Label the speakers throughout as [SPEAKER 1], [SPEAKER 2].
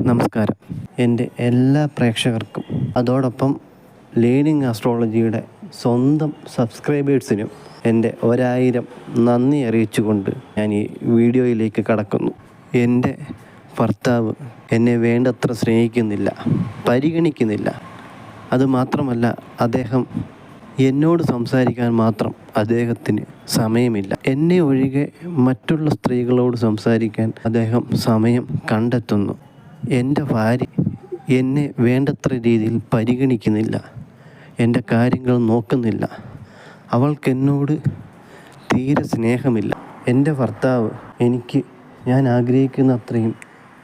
[SPEAKER 1] നമസ്കാരം. എൻ്റെ എല്ലാ പ്രേക്ഷകർക്കും അതോടൊപ്പം ലേണിംഗ് ആസ്ട്രോളജിയുടെ സ്വന്തം സബ്സ്ക്രൈബേഴ്സിനും എൻ്റെ 1000 നന്ദി അറിയിച്ചുകൊണ്ട് ഞാൻ ഈ വീഡിയോയിലേക്ക് കടക്കുന്നു. എൻ്റെ ഭർത്താവ് എന്നെ വേണ്ടത്ര സ്നേഹിക്കുന്നില്ല, പരിഗണിക്കുന്നില്ല. അതുമാത്രമല്ല, അദ്ദേഹം എന്നോട് സംസാരിക്കാൻ മാത്രം അദ്ദേഹത്തിന് സമയമില്ല. എന്നെ ഒഴികെ മറ്റുള്ള സ്ത്രീകളോട് സംസാരിക്കാൻ അദ്ദേഹം സമയം കണ്ടെത്തുന്നു. എൻ്റെ ഭാര്യ എന്നെ വേണ്ടത്ര രീതിയിൽ പരിഗണിക്കുന്നില്ല, എൻ്റെ കാര്യങ്ങൾ നോക്കുന്നില്ല. അവൾക്കെന്നോട് തീരെ സ്നേഹമില്ല. എൻ്റെ ഭർത്താവ് എനിക്ക് ഞാൻ ആഗ്രഹിക്കുന്ന അത്രയും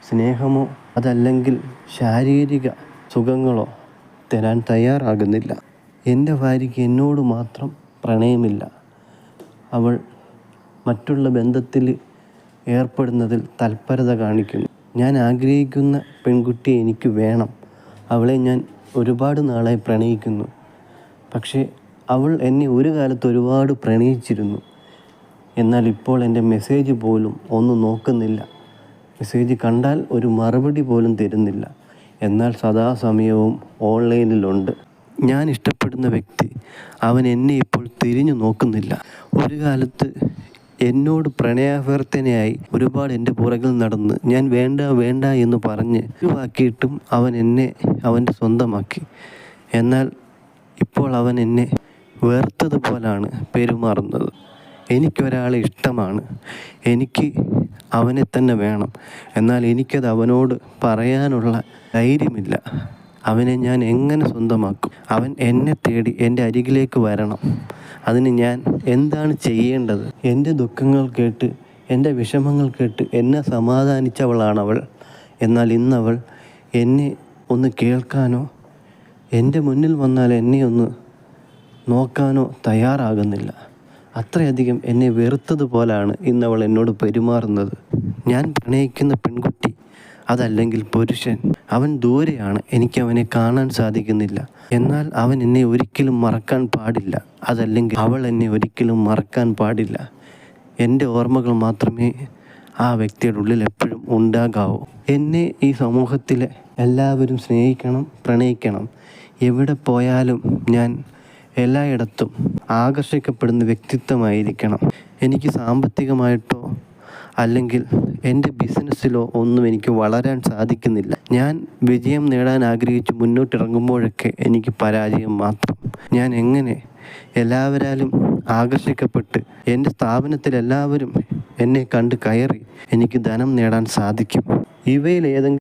[SPEAKER 1] സ്നേഹമോ അതല്ലെങ്കിൽ ശാരീരിക സുഖങ്ങളോ തരാൻ തയ്യാറാകുന്നില്ല. എൻ്റെ ഭാര്യയ്ക്ക് എന്നോട് മാത്രം പ്രണയമില്ല. അവൾ മറ്റുള്ള ബന്ധത്തിൽ ഏർപ്പെടുന്നതിൽ തൽപരത കാണിക്കുന്നു. ഞാൻ ആഗ്രഹിക്കുന്ന പെൺകുട്ടിയെ എനിക്ക് വേണം. അവളെ ഞാൻ ഒരുപാട് നാളായി പ്രണയിക്കുന്നു. പക്ഷേ അവൾ എന്നെ ഒരു കാലത്ത് ഒരുപാട് പ്രണയിച്ചിരുന്നു. എന്നാൽ ഇപ്പോൾ എൻ്റെ മെസ്സേജ് പോലും ഒന്ന് നോക്കുന്നില്ല. മെസ്സേജ് കണ്ടാൽ ഒരു മറുപടി പോലും തരുന്നില്ല. എന്നാൽ സദാസമയവും ഓൺലൈനിലുണ്ട്. ഞാൻ ഇഷ്ടപ്പെടുന്ന വ്യക്തി അവൻ എന്നെ ഇപ്പോൾ തിരിഞ്ഞു നോക്കുന്നില്ല. ഒരു കാലത്ത് എന്നോട് പ്രണയാഭ്യർത്ഥനയായി ഒരുപാട് എൻ്റെ പുറകിൽ നടന്ന് ഞാൻ വേണ്ട വേണ്ട എന്ന് പറഞ്ഞ് ഒഴിവാക്കിയിട്ടും അവൻ എന്നെ അവൻ്റെ സ്വന്തമാക്കി. എന്നാൽ ഇപ്പോൾ അവൻ എന്നെ വെറുത്തതുപോലാണ് പെരുമാറുന്നത്. എനിക്കൊരാളെ ഇഷ്ടമാണ്, എനിക്ക് അവനെ തന്നെ വേണം. എന്നാൽ എനിക്കത് അവനോട് പറയാനുള്ള ധൈര്യമില്ല. അവനെ ഞാൻ എങ്ങനെ സ്വന്തമാക്കും? അവൻ എന്നെ തേടി എൻ്റെ അരികിലേക്ക് വരണം. അതിന് ഞാൻ എന്താണ് ചെയ്യേണ്ടത്? എൻ്റെ ദുഃഖങ്ങൾ കേട്ട്, എൻ്റെ വിഷമങ്ങൾ കേട്ട് എന്നെ സമാധാനിച്ചവളാണവൾ. എന്നാൽ ഇന്നവൾ എന്നെ ഒന്ന് കേൾക്കാനോ എൻ്റെ മുന്നിൽ വന്നാൽ എന്നെ ഒന്ന് നോക്കാനോ തയ്യാറാകുന്നില്ല. അത്രയധികം എന്നെ വെറുത്തതുപോലാണ് ഇന്നവൾ എന്നോട് പെരുമാറുന്നത്. ഞാൻ പ്രണയിക്കുന്ന പെൺകുട്ടി അതല്ലെങ്കിൽ പുരുഷൻ അവൻ ദൂരെയാണ്, എനിക്കവനെ കാണാൻ സാധിക്കുന്നില്ല. എന്നാൽ അവൻ എന്നെ ഒരിക്കലും മറക്കാൻ പാടില്ല, അതല്ലെങ്കിൽ അവൾ എന്നെ ഒരിക്കലും മറക്കാൻ പാടില്ല. എൻ്റെ ഓർമ്മകൾ മാത്രമേ ആ വ്യക്തിയുടെ ഉള്ളിൽ എപ്പോഴും ഉണ്ടാകാവൂ. എന്നെ ഈ സമൂഹത്തിലെ എല്ലാവരും സ്നേഹിക്കണം, പ്രണയിക്കണം. എവിടെ പോയാലും ഞാൻ എല്ലായിടത്തും ആകർഷിക്കപ്പെടുന്ന വ്യക്തിത്വമായിരിക്കണം. എനിക്ക് സാമ്പത്തികമായിട്ടോ അല്ലെങ്കിൽ എൻ്റെ ബിസിനസ്സിലോ ഒന്നും എനിക്ക് വളരാൻ സാധിക്കുന്നില്ല. ഞാൻ വിജയം നേടാൻ ആഗ്രഹിച്ച് മുന്നോട്ടിറങ്ങുമ്പോഴൊക്കെ എനിക്ക് പരാജയം മാത്രം. ഞാൻ എങ്ങനെ എല്ലാവരാലും ആകർഷിക്കപ്പെട്ട് എൻ്റെ സ്ഥാപനത്തിൽ എല്ലാവരും എന്നെ കണ്ട് കയറി എനിക്ക് ധനം നേടാൻ സാധിക്കും? ഇവയിൽ ഏതെങ്കിലും